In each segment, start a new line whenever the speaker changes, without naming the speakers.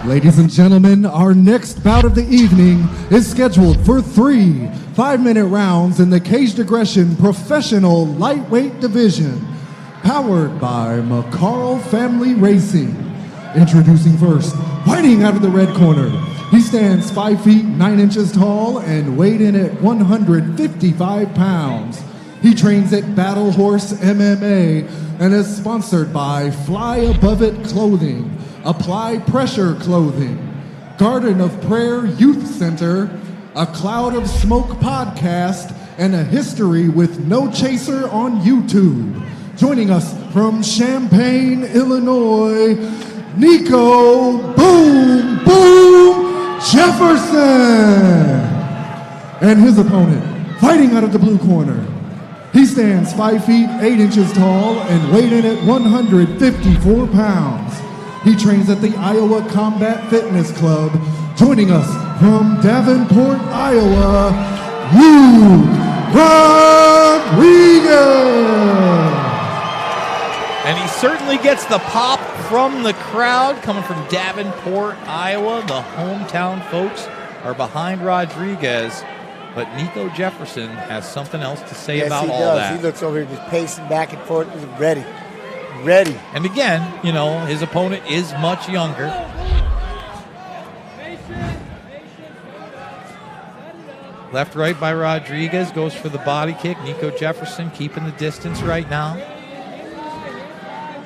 Ladies and gentlemen, our next bout of the evening is scheduled for 3 5-minute rounds in the Caged Aggression Professional Lightweight Division, powered by McCarl Family Racing. Introducing first, fighting out of the red corner. He stands 5 feet 9 inches tall and weighed in at 155 pounds. He trains at Battle Horse MMA and is sponsored by Fly Above It Clothing, Apply Pressure Clothing, Garden of Prayer Youth Center, A Cloud of Smoke podcast, and a history with No Chaser on YouTube. Joining us from Champaign, Illinois, Nico Boom Boom Jefferson. And his opponent, fighting out of the blue corner. He stands 5 feet 8 inches tall and weighed in at 154 pounds. He trains at the Iowa Combat Fitness Club. Joining us from Davenport, Iowa, Luke Rodriguez.
And he certainly gets the pop from the crowd coming from Davenport, Iowa. The hometown folks are behind Rodriguez. But Nico Jefferson has something else to say about all that.
He looks over here just pacing back and forth. He's ready.
And again, you know, his opponent is much younger. Left right by Rodriguez, goes for the body kick. Nico Jefferson keeping the distance right now.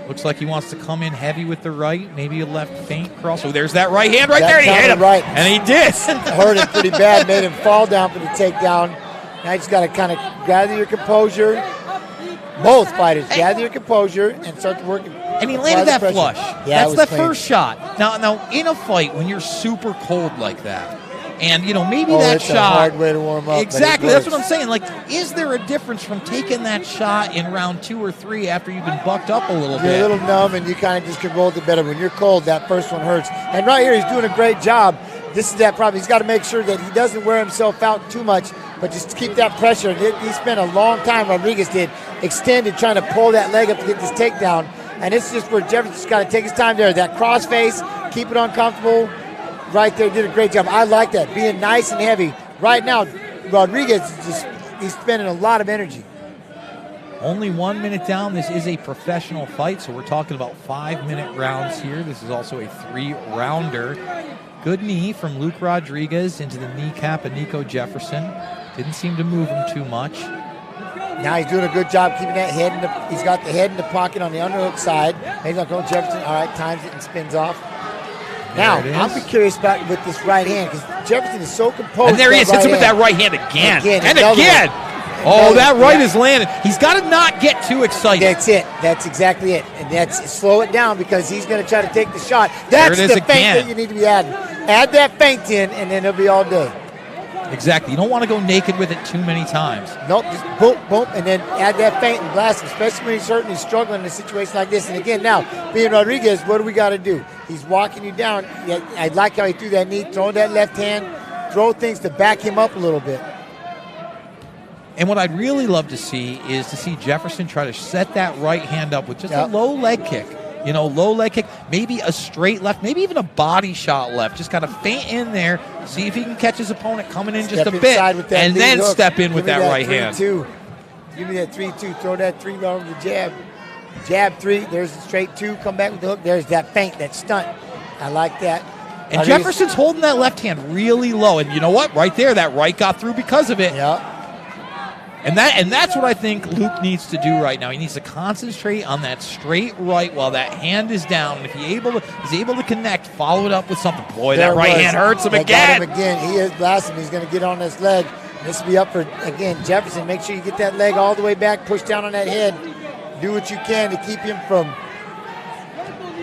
Looks like he wants to come in heavy with the right, maybe a left feint cross. Oh, there's that right hand right there. He hit him,
right.
And he did.
Hurt him pretty bad, made him fall down for the takedown. Now you just got to kind of gather your composure. Both fighters, gather your composure and start to work.
And he landed that flush.
Yeah,
that's the first shot. Now, in a fight, when you're super cold like that, and, you know, maybe that shot.
It's a hard way to warm up.
Exactly. That's what I'm saying. Like, is there a difference from taking that shot in round 2 or 3 after you've been bucked up a little bit?
You're a little numb, and you kind of just can roll it better. When you're cold, that first one hurts. And right here, he's doing a great job. This is that problem. He's got to make sure that he doesn't wear himself out too much, but just keep that pressure. He spent a long time, Rodriguez did, extended, trying to pull that leg up to get this takedown. And it's just where Jefferson's got to take his time there. That cross face, keep it uncomfortable. Right there, did a great job. I like that, being nice and heavy. Right now, Rodriguez he's spending a lot of energy.
Only 1 minute down. This is a professional fight, so we're talking about 5-minute rounds here. This is also a 3-rounder. Good knee from Luke Rodriguez into the kneecap of Nico Jefferson. Didn't seem to move him too much.
Now he's doing a good job keeping that head he's got the head in the pocket on the underhook side. He's not going Jefferson. All right, times it and spins off. Now, I'll be curious about with this right hand because Jefferson is so composed.
And there he is, hits him with that right hand again. And again. Oh, that right is landing. He's got to not get too excited.
That's it. That's exactly it. And that's slow it down because he's going to try to take the shot. That's the feint that you need to be adding. Add that feint in, and then it'll be all day.
Exactly. You don't want to go naked with it too many times.
Nope, just boom, boom, and then add that feint and blast him, especially when he's hurt and he's struggling in a situation like this. And again, now, being Rodriguez, what do we got to do? He's walking you down. I like how he threw that knee, throwing that left hand, throw things to back him up a little bit.
And what I'd really love to see is to see Jefferson try to set that right hand up with just a low leg kick. You know, low leg kick, maybe a straight left, maybe even a body shot left. Just kind of feint in there, see if he can catch his opponent coming in just a bit, and then step in with that right hand.
Give me that 3-2, throw that 3 round with the jab. Jab 3, there's the straight 2, come back with the hook. There's that feint, that stunt. I like that.
And Jefferson's holding that left hand really low. And you know what? Right there, that right got through because of it.
Yeah.
And that's what I think Luke needs to do right now. He needs to concentrate on that straight right while that hand is down. And if he's able to connect, follow it up with something. Boy, that right hand hurts him again.
Got him again. He is blasting. He's going to get on this leg. This will be up for, again, Jefferson. Make sure you get that leg all the way back, push down on that head. Do what you can to keep him from.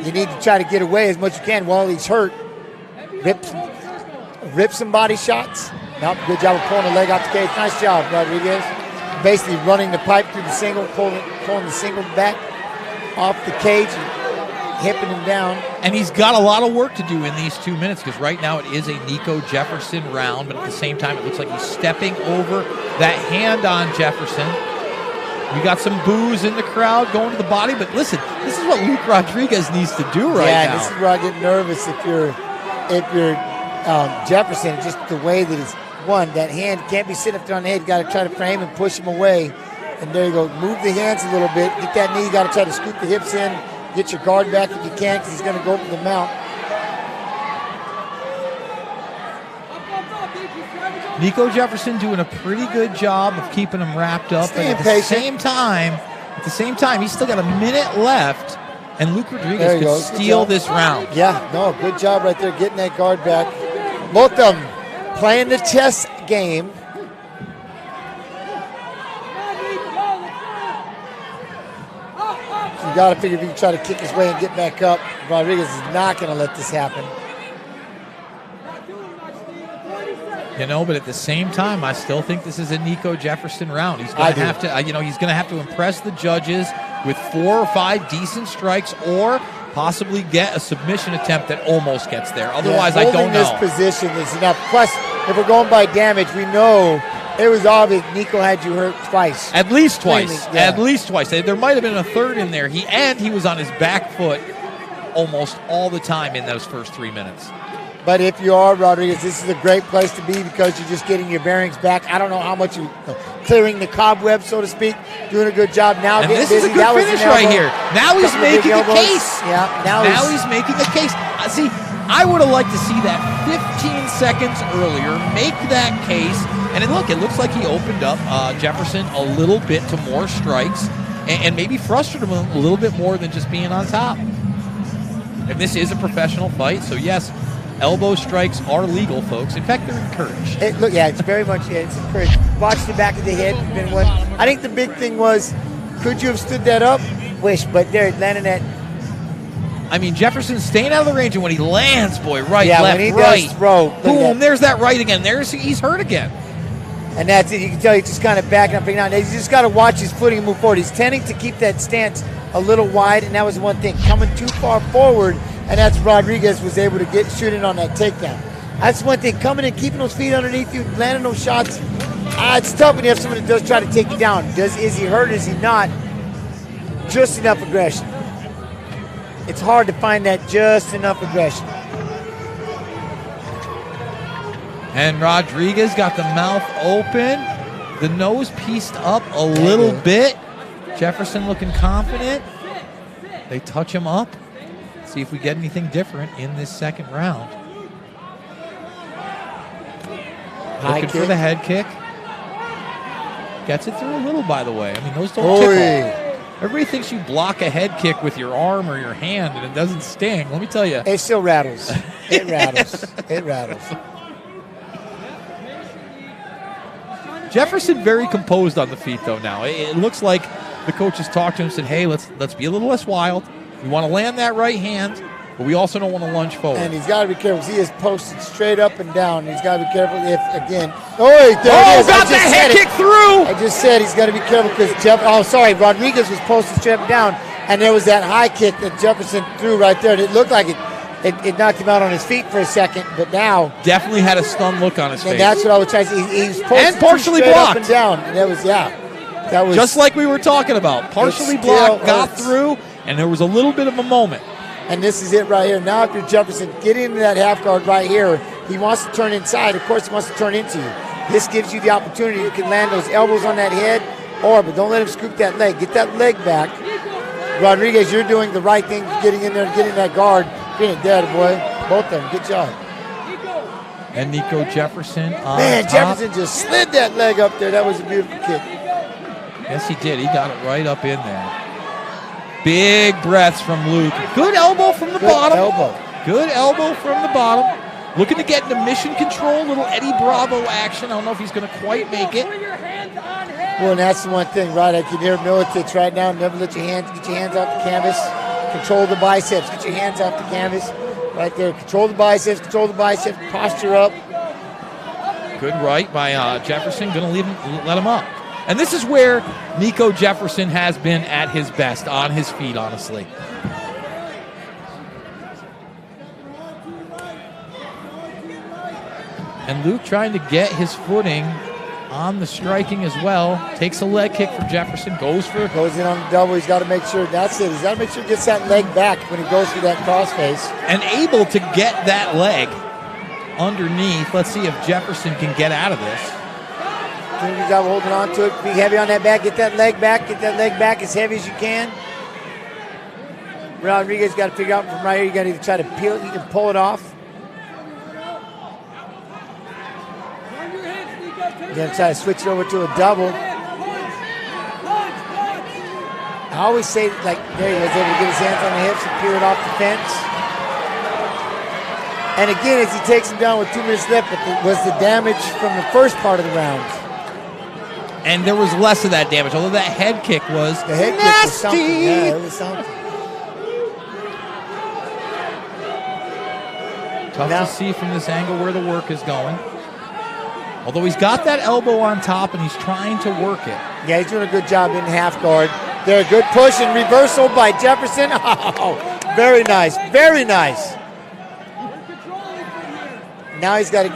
You need to try to get away as much as you can while he's hurt. Rip some body shots. Nope, good job of pulling the leg off the cage. Nice job, Rodriguez. Basically running the pipe through the single, pulling the single back off the cage, hipping him down.
And he's got a lot of work to do in these 2 minutes because right now it is a Nico Jefferson round, but at the same time it looks like he's stepping over that hand on Jefferson. We got some boos in the crowd going to the body, but listen, this is what Luke Rodriguez needs to do right now.
Yeah, this is where I get nervous if you're if you're Jefferson, just the way that he's that hand can't be sitting up there on the head. You got to try to frame and push him away. And there you go. Move the hands a little bit. Get that knee. You got to try to scoop the hips in. Get your guard back if you can, because he's going to go for the mount.
Nico Jefferson doing a pretty good job of keeping him wrapped up. But at the same time, he's still got a minute left, and Luke Rodriguez could steal this round.
Yeah, no, good job right there getting that guard back. Both of them playing the chess game. You got to figure if you can try to kick his way and get back up. Rodriguez is not going to let this happen.
You know, but at the same time, I still think this is a Nico Jefferson round. He's going to have to, he's going to have to impress the judges with 4 or 5 decent strikes, or possibly get a submission attempt that almost gets there. Otherwise, I don't know.
Holding this position is enough. Plus, if we're going by damage, we know it was obvious Nico had you hurt twice.
At least twice. Yeah. At least twice. There might have been a third in there. He was on his back foot almost all the time in those first 3 minutes.
But if you are Rodriguez, this is a great place to be, because you're just getting your bearings back. I don't know how much you clearing the cobweb, so to speak. Doing a good job now.
And
getting
this
busy.
is a good finish right here. Now he's making a case.
Yeah. Now
he's making a case. See, I would have liked to see that 15 seconds earlier. Make that case. And it looks like he opened up Jefferson a little bit to more strikes, and maybe frustrated him a little bit more than just being on top. And this is a professional fight, so yes, elbow strikes are legal, folks. In fact, they're encouraged.
It's very much it's encouraged. Watch the back of the head. I think the big thing was, could you have stood that up? Wish, but there, landing that.
I mean, Jefferson's staying out of the range, and when he lands, left,
when he
right,
does throw,
boom, there's that right again. He's hurt again.
And that's it. You can tell he's just kind of backing up and down. He's just got to watch his footing and move forward. He's tending to keep that stance a little wide, and that was one thing. Coming too far forward, and that's Rodriguez was able to get shooting on that takedown. That's one thing. Coming and keeping those feet underneath you, landing those shots. It's tough when you have someone that does try to take you down. Is he hurt? Is he not? Just enough aggression. It's hard to find that just enough aggression.
And Rodriguez got the mouth open, the nose pieced up a little bit. Jefferson looking confident. They touch him up. See if we get anything different in this second round. Looking for the head kick. Gets it through a little, by the way. I mean, those don't tickle. Everybody thinks you block a head kick with your arm or your hand and it doesn't sting. Let me tell you.
It still rattles. It rattles. It rattles.
Jefferson very composed on the feet, though, now. It looks like the coaches talked to him and said, hey, let's be a little less wild. We want to land that right hand, but we also don't want to lunge forward.
And he's got to be careful. He is posted straight up and down. He's got to be careful if, again. There it is.
Got the head kick through.
I just said he's got to be careful because Rodriguez was posted straight up and down, and there was that high kick that Jefferson threw right there. And it looked like it knocked him out on his feet for a second, but now
definitely had a stunned look on his face.
And that's what I was trying to say. He was posted
and partially blocked
up and down. And that was
just like we were talking about. Partially blocked, got through, and there was a little bit of a moment.
And this is it right here. Now, if you're Jefferson, get into that half guard right here. He wants to turn inside. Of course, he wants to turn into you. This gives you the opportunity. You can land those elbows on that head, but don't let him scoop that leg. Get that leg back. Rodriguez, you're doing the right thing, getting in there and getting that guard. Getting it dead, boy. Both of them. Good job.
And Nico Jefferson on top.
Jefferson just slid that leg up there. That was a beautiful kick.
Yes, he did. He got it right up in there. Big breaths from Luke. Good elbow from the bottom. Good elbow from the bottom. Looking to get into mission control. Little Eddie Bravo action. I don't know if he's going to quite make it.
Well, and that's the one thing, right? I can hear Milicic right now. Never let your hands get your hands off the canvas. Control the biceps. Get your hands off the canvas. Right there. Control the biceps. Control the biceps. Posture up.
Good right by Jefferson. Going to let him up. And this is where Nico Jefferson has been at his best, on his feet, honestly. And Luke trying to get his footing on the striking as well. Takes a leg kick from Jefferson. Goes in
on the double. He's got to make sure. That's it. He's got to make sure he gets that leg back when he goes for that crossface.
And able to get that leg underneath. Let's see if Jefferson can get out of this.
Doing a good job holding on to it. Be heavy on that back. Get that leg back. Get that leg back as heavy as you can. Rodriguez got to figure out from right here. You got to either try to peel it. You can pull it off. You're going to try to switch it over to a double. I always say, like, there he was able to get his hands on the hips and peel it off the fence. And again, as he takes him down with 2 minutes left, was the damage from the first part of the round.
And there was less of that damage, although that head kick was
the head
nasty.
Kick was something. Yeah, it was something.
Tough to see from this angle where the work is going. Although he's got that elbow on top and he's trying to work it.
Yeah, he's doing a good job in half guard. There, a good push and reversal by Jefferson. Oh, very nice, very nice. Now he's got to,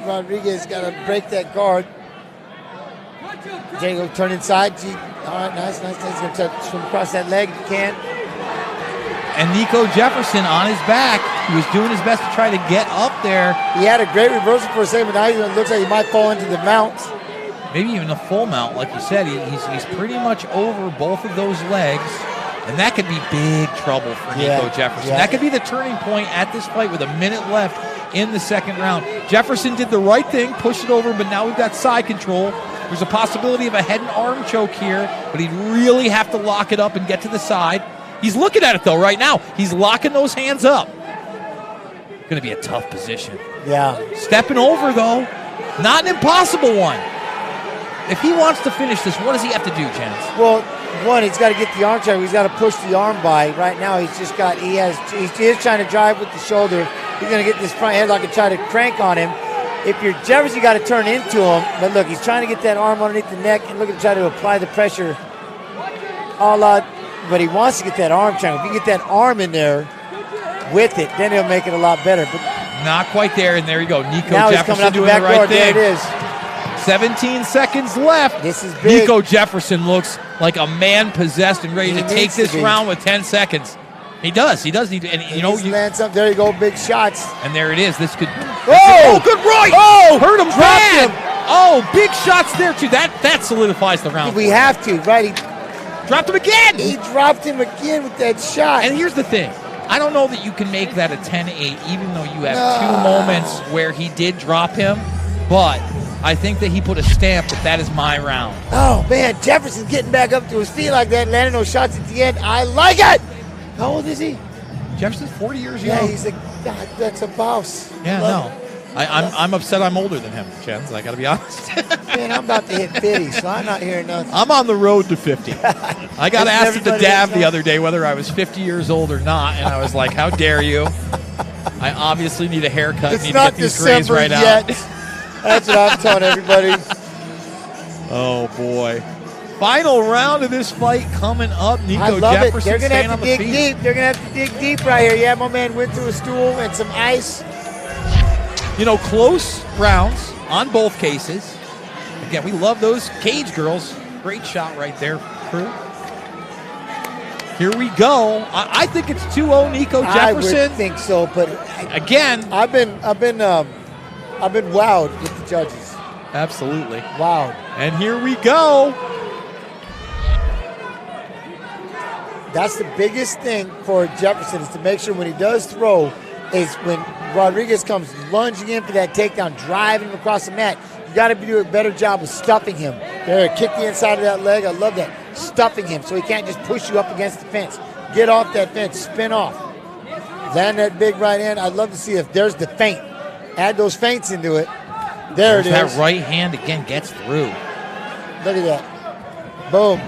Rodriguez got to break that guard. There you go, turn inside. All right, nice. He's going to swim across that leg if he can.
And Nico Jefferson on his back. He was doing his best to try to get up there.
He had a great reversal for a second, but now it looks like he might fall into the mount.
Maybe even a full mount, like you said. He's pretty much over both of those legs. And that could be big trouble for Nico Jefferson.
Yeah.
That could be the turning point at this fight with a minute left in the second round. Jefferson did the right thing, pushed it over, but now we've got side control. There's a possibility of a head and arm choke here, but he'd really have to lock it up and get to the side. He's looking at it, though, right now. He's locking those hands up. Going to be a tough position.
Yeah.
Stepping over, though. Not an impossible one. If he wants to finish this, what does he have to do, Chance?
Well, one, he's got to get the arm try. He's got to push the arm by. Right now, he is trying to drive with the shoulder. He's going to get this front headlock and try to crank on him. If you're Jefferson, you got to turn into him. But look, he's trying to get that arm underneath the neck and look at try to apply the pressure. But he wants to get that arm trying. If you get that arm in there with it, then he'll make it a lot better. But
not quite there, and there you go. Nico
now
Jefferson doing the right thing.
There it is.
17 seconds left.
This is big.
Nico Jefferson looks like a man possessed and ready to take this round with 10 seconds. He does need to. And you
land something. There you go, big shots.
And there it is. This could.
Oh,
good right.
Oh,
hurt him bad. Oh, big shots there too. That solidifies the round.
We have to, right? He
dropped him again.
He dropped him again with that shot.
And here's the thing. I don't know that you can make that a 10-8, even though you have two moments where he did drop him. But I think that he put a stamp that is my round.
Oh, man. Jefferson's getting back up to his feet like that, landing those shots at the end. I like it. How old is he?
Jefferson's 40 years young.
Yeah, he's a God. That's a boss.
Yeah, no. I'm upset I'm older than him, Chens. I got to be honest.
Man, I'm about to hit 50, so I'm not hearing nothing.
I'm on the road to 50. I got asked at the DAV the other day whether I was 50 years old or not, and I was like, how dare you? I obviously need a haircut.
It's
need
not
to get these
December
grays right
yet.
out.
That's what I'm telling everybody.
Oh, boy. Final round of this fight coming up. Nico
I love
Jefferson
it. They're going to have to dig
feet.
deep. They're going to have to dig deep right here. Yeah, my man went through a stool and some ice.
You know, close rounds on both cases. Again, we love those cage girls. Great shot right there, crew. Here we go. I think it's 2-0 Nico Jefferson.
I would think so, but
again,
I've been wowed with the judges.
Absolutely.
Wow.
And here we go.
That's the biggest thing for Jefferson is to make sure when he does throw is when Rodriguez comes lunging in for that takedown, driving him across the mat. You got to do a better job of stuffing him. There, kick the inside of that leg. I love that. Stuffing him so he can't just push you up against the fence. Get off that fence. Spin off. Land that big right hand. I'd love to see if there's the feint. Add those feints into it. There it is.
That right hand again gets through.
Look at that. Boom.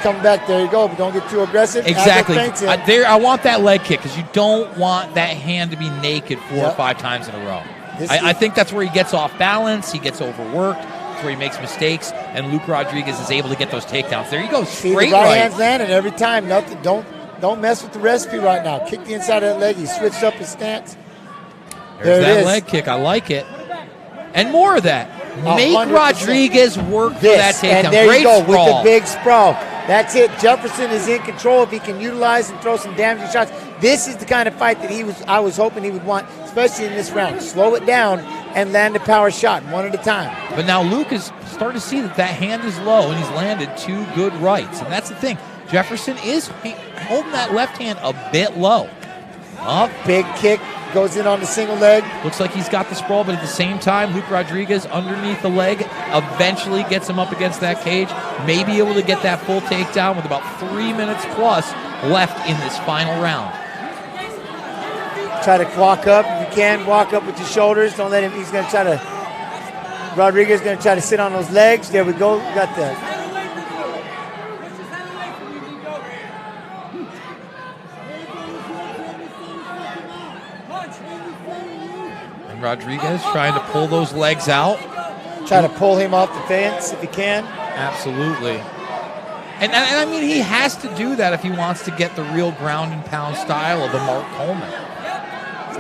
Come back. There you go. But don't get too aggressive.
Exactly. I want that leg kick because you don't want that hand to be naked 4 or 5 times in a row. I think that's where he gets off balance. He gets overworked. That's where he makes mistakes. And Luke Rodriguez is able to get those takedowns. There you go. Straight right.
Hand's landing every time. Nothing. Don't mess with the recipe right now. Kick the inside of that leg. He switched up his stance.
There's that leg kick. I like it. And more of that. Make
100%.
Rodriguez work for that takedown.
And there
Great
you go
sprawl.
with the big sprawl. That's it. Jefferson is in control if he can utilize and throw some damaging shots. This is the kind of fight that I was hoping he would want, especially in this round. Slow it down and land a power shot one at a time.
But now Luke is starting to see that hand is low, and he's landed 2 good rights. And that's the thing. Jefferson is holding that left hand a bit low. Up.
Big kick. Goes in on the single leg.
Looks like he's got the sprawl, but at the same time, Luke Rodriguez underneath the leg eventually gets him up against that cage. May be able to get that full takedown with about 3 minutes plus left in this final round.
Try to walk up if you can. Walk up with your shoulders. Don't let him. He's going to try to. Rodriguez is going to try to sit on those legs. There we go. We got the.
Rodriguez trying to pull those legs out.
Try to pull him off the fence if he can.
Absolutely. And I mean, he has to do that if he wants to get the real ground and pound style of the Mark Coleman.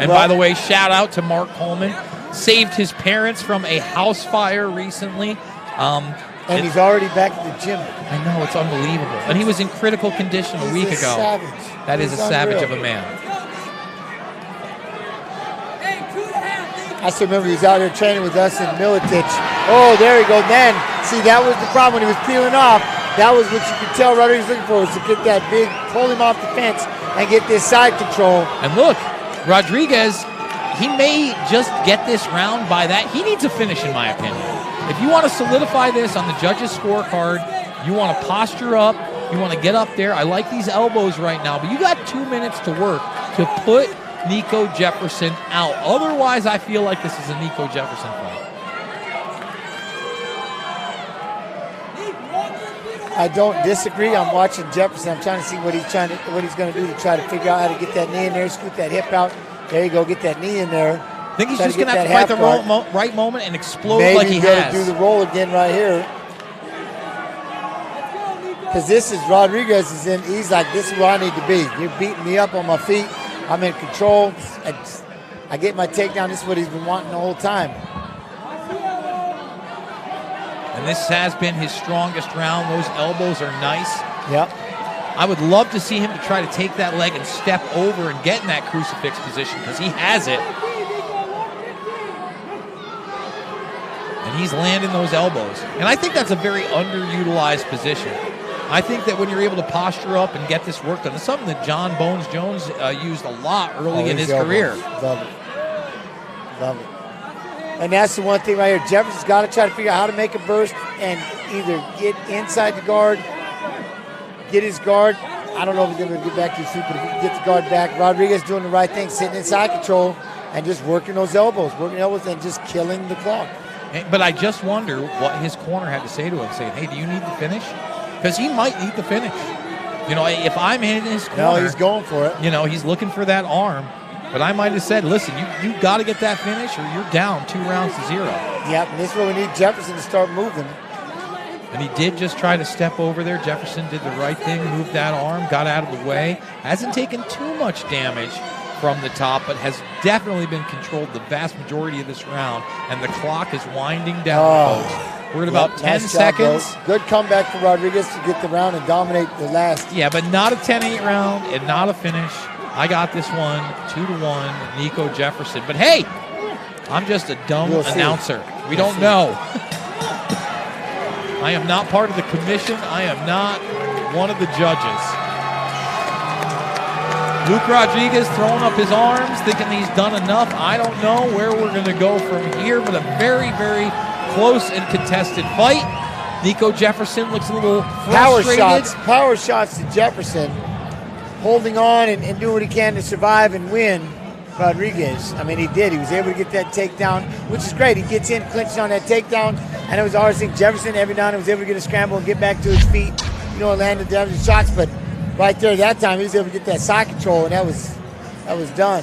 And by the way, shout out to Mark Coleman. Saved his parents from a house fire recently.
And he's already back at the gym.
I know, it's unbelievable. And he was in critical condition a week ago.
Savage.
That is a savage of a man.
I still remember he was out here training with us in Militich. Oh, there you go. Then, see, that was the problem when he was peeling off. That was what you could tell Rodriguez was looking for, was to get that big, pull him off the fence and get this side control.
And look, Rodriguez, he may just get this round by that. He needs a finish, in my opinion. If you want to solidify this on the judges' scorecard, you want to posture up, you want to get up there. I like these elbows right now, but you got 2 minutes to work to put Nico Jefferson out. Otherwise, I feel like this is a Nico Jefferson fight.
I don't disagree. I'm watching Jefferson. I'm trying to see what he's going to do to try to figure out how to get that knee in there, scoot that hip out. There you go, get that knee in there.
I think he's just going to have to fight the right moment and explode like he has. Maybe he's
going to do the roll again right here. Because this is Rodriguez is in. He's like, this is where I need to be. You're beating me up on my feet. I'm in control. I get my takedown. This is what he's been wanting the whole time.
And this has been his strongest round. Those elbows are nice.
Yep.
I would love to see him to try to take that leg and step over and get in that crucifix position because he has it. And he's landing those elbows. And I think that's a very underutilized position. I think that when you're able to posture up and get this work done, it's something that John Bones Jones used a lot early in his career.
Love it. Love it. And that's the one thing right here. Jefferson's got to try to figure out how to make a burst and either get inside the guard, get his guard. I don't know if he's going to get back to his feet, but if he can get the guard back, Rodriguez doing the right thing, sitting inside control and just working those elbows, and just killing the clock.
But I just wonder what his corner had to say to him, saying, hey, do you need the finish? Because he might need the finish. You know, if I'm in his corner.
No, he's going for it.
You know, he's looking for that arm. But I might have said, listen, you got to get that finish or you're down 2 rounds to 0.
Yep, and this is where we need Jefferson to start moving.
And he did just try to step over there. Jefferson did the right thing, moved that arm, got out of the way. Hasn't taken too much damage from the top, but has definitely been controlled the vast majority of this round. And the clock is winding down, folks. We're at about 10 seconds.
Good comeback for Rodriguez to get the round and dominate the last.
Yeah, but not a 10-8 round and not a finish. I got this one 2-1, Nico Jefferson. But hey, I'm just a dumb announcer. We don't know. I am not part of the commission. I am not one of the judges. Luke Rodriguez throwing up his arms, thinking he's done enough. I don't know where we're going to go from here, but a very, very close and contested fight. Nico Jefferson looks a little frustrated.
Power shots to Jefferson. Holding on and doing what he can to survive and win Rodriguez. I mean, he did. He was able to get that takedown, which is great. He gets in, clinches on that takedown, and it was always think Jefferson every now and then was able to get a scramble and get back to his feet, and land the damaging shots. But right there that time, he was able to get that side control, and that was done.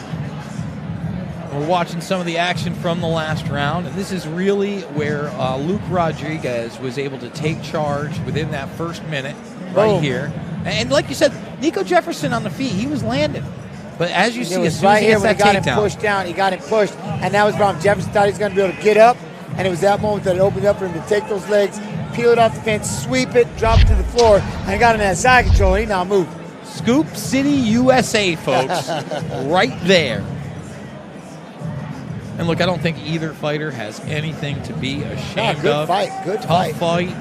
We're watching some of the action from the last round, and this is really where Luke Rodriguez was able to take charge within that first minute right here. And like you said, Nico Jefferson on the feet, he was landing. But as you see, as soon as he gets that takedown,
he got him pushed, and that was the problem. Jefferson thought he was going to be able to get up, and it was that moment that it opened up for him to take those legs, peel it off the fence, sweep it, drop it to the floor, and I got him that side control, and he now moved.
Scoop City, USA, folks. Right there. And look, I don't think either fighter has anything to be ashamed of.
Good
Tough fight.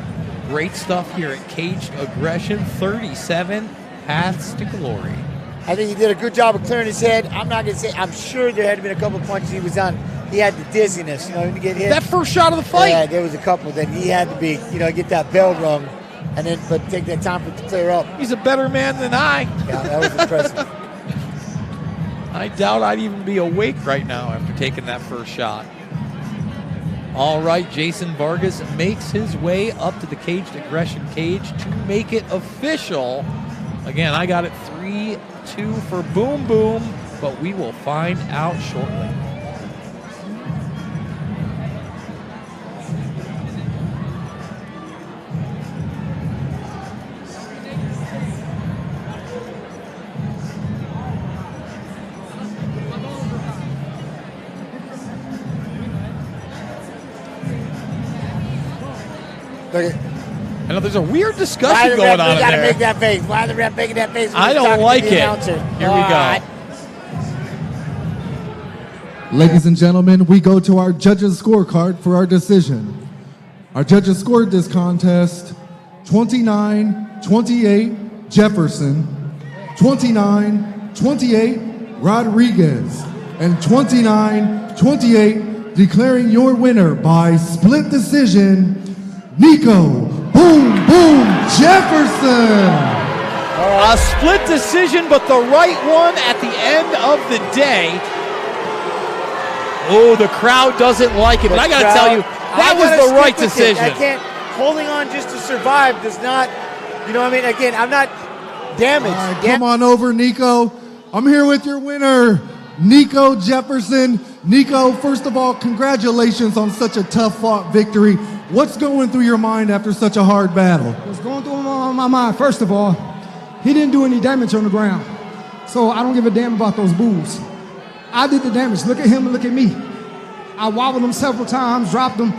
Great stuff here at Caged Aggression. 37 paths to glory.
I think he did a good job of clearing his head. I'm not going to say, I'm sure there had been a couple of punches he was on. He had the dizziness, to get hit.
That first shot of the fight.
Yeah, there was a couple that he had to be, get that bell rung, and then but take that time for it to clear up.
He's a better man than I.
Yeah, that was impressive.
I doubt I'd even be awake right now after taking that first shot. All right, Jason Vargas makes his way up to the Caged Aggression cage to make it official. Again, I got it 3-2 for Boom Boom, but we will find out shortly. I know there's a weird discussion going on in there.
Got to make that face. Why is the ref making that face?
I don't like it. Here we go.
Ladies and gentlemen, we go to our judges' scorecard for our decision. Our judges scored this contest 29-28 Jefferson, 29-28 Rodriguez, and 29-28 declaring your winner by split decision, Nico Boom Boom Jefferson.
A split decision, but the right one at the end of the day. Oh, the crowd doesn't like it, but I got to tell you, that was the right decision.
I can't, holding on just to survive does not, again, I'm not damaged.
All right, come on over, Nico. I'm here with your winner, Nico Jefferson. Nico, first of all, congratulations on such a tough-fought victory. What's going through your mind after such a hard battle?
What's going through my mind, first of all, he didn't do any damage on the ground. So I don't give a damn about those boos. I did the damage. Look at him and look at me. I wobbled him several times, dropped him.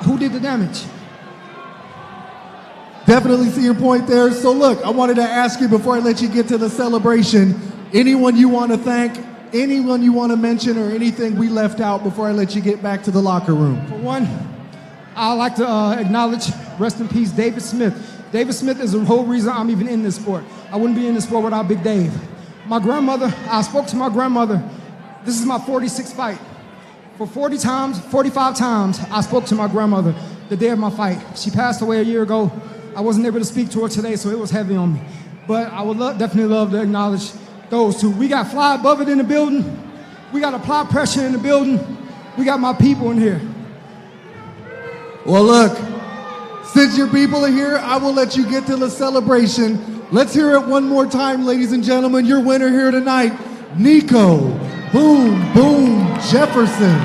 Who did the damage?
Definitely see your point there. So look, I wanted to ask you before I let you get to the celebration, anyone you want to thank, anyone you want to mention, or anything we left out before I let you get back to the locker room?
For one, I'd like to acknowledge, rest in peace, David Smith. David Smith is the whole reason I'm even in this sport. I wouldn't be in this sport without Big Dave. My grandmother, I spoke to my grandmother. This is my 46th fight. For 45 times, I spoke to my grandmother the day of my fight. She passed away a year ago. I wasn't able to speak to her today, so it was heavy on me. But I would definitely love to acknowledge those two. We got Fly Above It in the building. We got Apply Pressure in the building. We got my people in here.
Well, look, since your people are here, I will let you get to the celebration. Let's hear it one more time, ladies and gentlemen. Your winner here tonight, Nico Boom Boom Jefferson.